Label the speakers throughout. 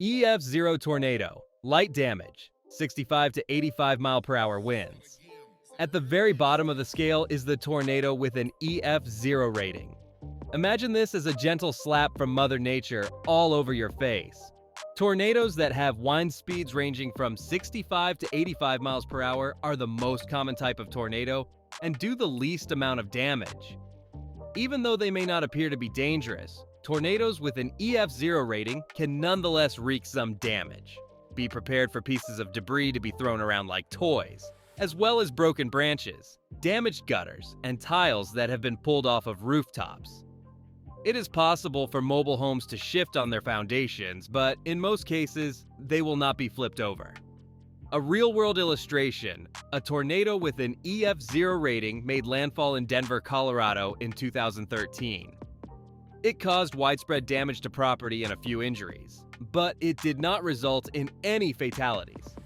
Speaker 1: EF0 tornado, light damage, 65 to 85 mile per hour winds. At the very bottom of the scale is the tornado with an EF0 rating. Imagine this as a gentle slap from Mother Nature all over your face. Tornadoes that have wind speeds ranging from 65 to 85 miles per hour are the most common type of tornado and do the least amount of damage. Even though they may not appear to be dangerous, tornadoes with an EF0 rating can nonetheless wreak some damage. Be prepared for pieces of debris to be thrown around like toys, as well as broken branches, damaged gutters, and tiles that have been pulled off of rooftops. It is possible for mobile homes to shift on their foundations, but in most cases, they will not be flipped over. A real-world illustration, a tornado with an EF0 rating made landfall in Denver, Colorado in 2013. It caused widespread damage to property and a few injuries, but it did not result in any fatalities.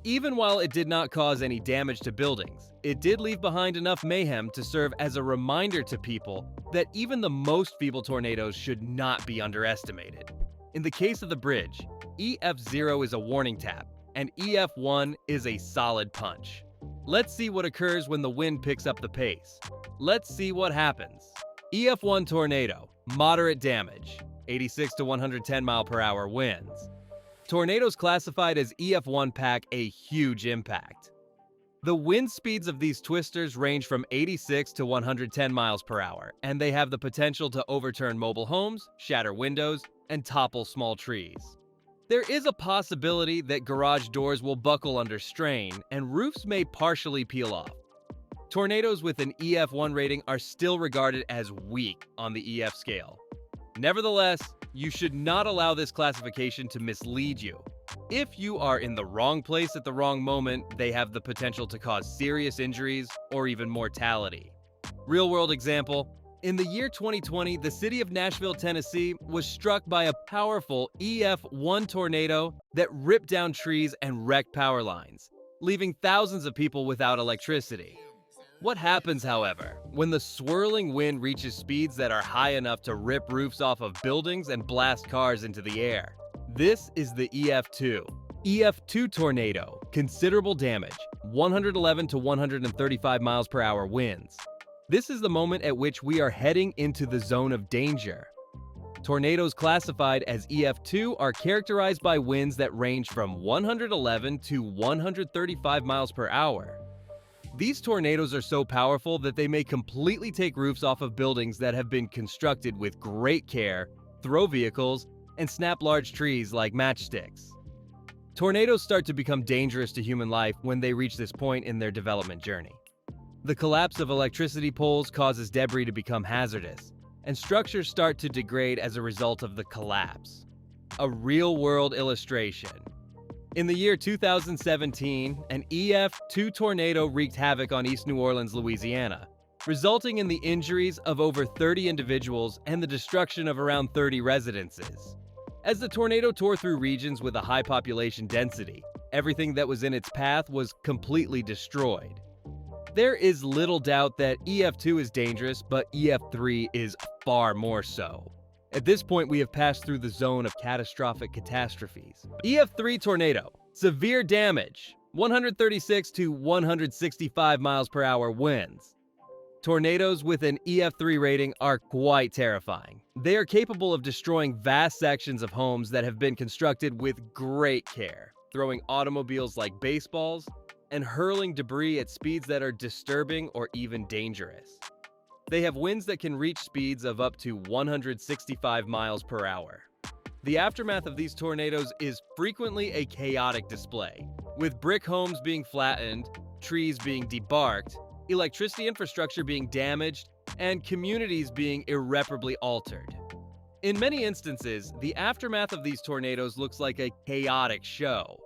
Speaker 1: Even while it did not cause any damage to buildings, it did leave behind enough mayhem to serve as a reminder to people that even the most feeble tornadoes should not be underestimated. In the case of the bridge, EF0 is a warning tap, and EF1 is a solid punch. Let's see what occurs when the wind picks up the pace. Let's see what happens. EF1 tornado, moderate damage, 86 to 110 mile per hour winds. Tornadoes classified as EF1 pack a huge impact. The wind speeds of these twisters range from 86 to 110 miles per hour, and they have the potential to overturn mobile homes, shatter windows, and topple small trees. There is a possibility that garage doors will buckle under strain, and roofs may partially peel off. Tornadoes with an EF1 rating are still regarded as weak on the EF scale. Nevertheless, you should not allow this classification to mislead you. If you are in the wrong place at the wrong moment, they have the potential to cause serious injuries or even mortality. Real-world example, in the year 2020, the city of Nashville, Tennessee was struck by a powerful EF1 tornado that ripped down trees and wrecked power lines, leaving thousands of people without electricity. What happens, however, when the swirling wind reaches speeds that are high enough to rip roofs off of buildings and blast cars into the air? This is the EF2. EF2 tornado, considerable damage, 111 to 135 miles per hour winds. This is the moment at which we are heading into the zone of danger. Tornadoes classified as EF2 are characterized by winds that range from 111 to 135 miles per hour. These tornadoes are so powerful that they may completely take roofs off of buildings that have been constructed with great care, throw vehicles, and snap large trees like matchsticks. Tornadoes start to become dangerous to human life when they reach this point in their development journey. The collapse of electricity poles causes debris to become hazardous, and structures start to degrade as a result of the collapse. A real-world illustration. In the year 2017, an EF2 tornado wreaked havoc on East New Orleans, Louisiana, resulting in the injuries of over 30 individuals and the destruction of around 30 residences. As the tornado tore through regions with a high population density, everything that was in its path was completely destroyed. There is little doubt that EF2 is dangerous, but EF3 is far more so. At this point, we have passed through the zone of catastrophic catastrophes. EF3 tornado, severe damage, 136 to 165 miles per hour winds. Tornadoes with an EF3 rating are quite terrifying. They are capable of destroying vast sections of homes that have been constructed with great care, throwing automobiles like baseballs, and hurling debris at speeds that are disturbing or even dangerous. They have winds that can reach speeds of up to 165 miles per hour. The aftermath of these tornadoes is frequently a chaotic display, with brick homes being flattened, trees being debarked, electricity infrastructure being damaged, and communities being irreparably altered. In many instances, the aftermath of these tornadoes looks like a chaotic show.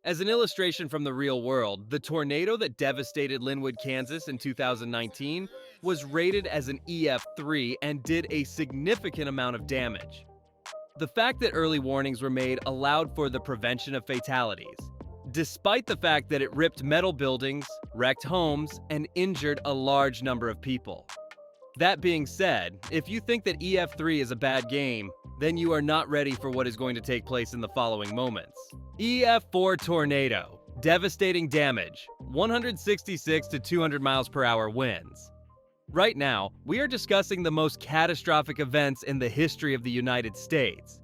Speaker 1: As an illustration from the real world, the tornado that devastated Linwood, Kansas in 2019 was rated as an EF3 and did a significant amount of damage. The fact that early warnings were made allowed for the prevention of fatalities, despite the fact that it ripped metal buildings, wrecked homes, and injured a large number of people. That being said, if you think that EF3 is a bad game, then you are not ready for what is going to take place in the following moments. EF4 tornado. Devastating damage. 166 to 200 miles per hour winds. Right now, we are discussing the most catastrophic events in the history of the United States.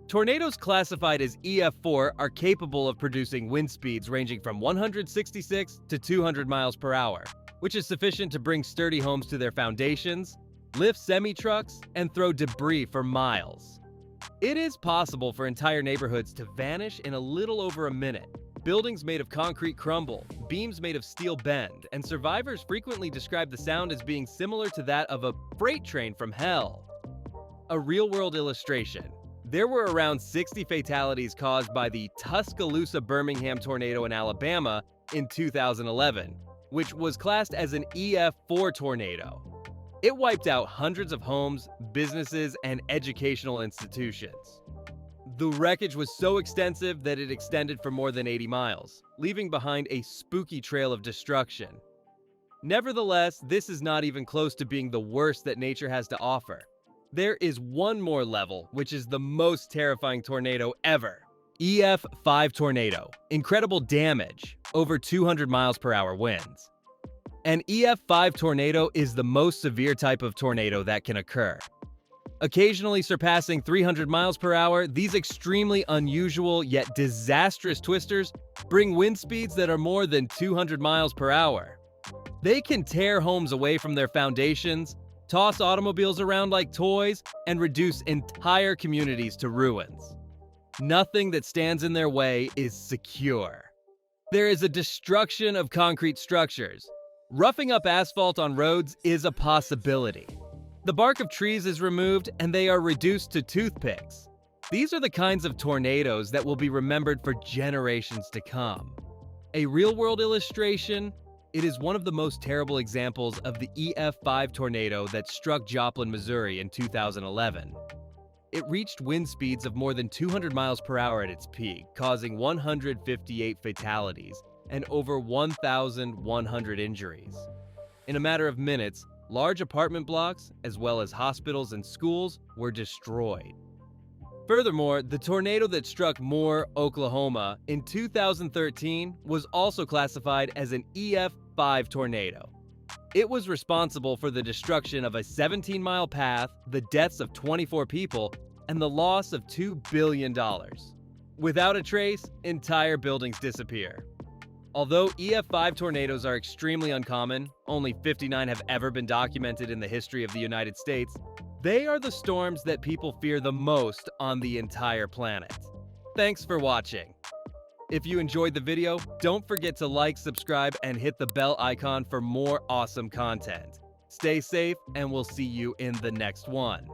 Speaker 1: Tornadoes classified as EF4 are capable of producing wind speeds ranging from 166 to 200 miles per hour, which is sufficient to bring sturdy homes to their foundations, lift semi-trucks, and throw debris for miles. It is possible for entire neighborhoods to vanish in a little over a minute. Buildings made of concrete crumble, beams made of steel bend, and survivors frequently describe the sound as being similar to that of a freight train from hell. A real-world illustration. There were around 60 fatalities caused by the Tuscaloosa-Birmingham tornado in Alabama in 2011, which was classed as an EF4 tornado. It wiped out hundreds of homes, businesses, and educational institutions. The wreckage was so extensive that it extended for more than 80 miles, leaving behind a spooky trail of destruction. Nevertheless, this is not even close to being the worst that nature has to offer. There is one more level, which is the most terrifying tornado ever. EF5 tornado. Incredible damage. Over 200 miles per hour winds. An EF5 tornado is the most severe type of tornado that can occur. Occasionally surpassing 300 miles per hour, these extremely unusual yet disastrous twisters bring wind speeds that are more than 200 miles per hour. They can tear homes away from their foundations, toss automobiles around like toys, and reduce entire communities to ruins. Nothing that stands in their way is secure. There is a destruction of concrete structures. Roughing up asphalt on roads is a possibility. The bark of trees is removed and they are reduced to toothpicks. These are the kinds of tornadoes that will be remembered for generations to come. A real-world illustration. It is one of the most terrible examples of the EF5 tornado that struck Joplin, Missouri in 2011. It reached wind speeds of more than 200 miles per hour at its peak, causing 158 fatalities and over 1,100 injuries. In a matter of minutes, large apartment blocks, as well as hospitals and schools, were destroyed. Furthermore, the tornado that struck Moore, Oklahoma in 2013 was also classified as an EF5 tornado. It was responsible for the destruction of a 17-mile path, the deaths of 24 people, and the loss of $2 billion. Without a trace, entire buildings disappear. Although EF5 tornadoes are extremely uncommon, only 59 have ever been documented in the history of the United States, they are the storms that people fear the most on the entire planet. Thanks for watching. If you enjoyed the video, don't forget to like, subscribe, and hit the bell icon for more awesome content. Stay safe, and we'll see you in the next one.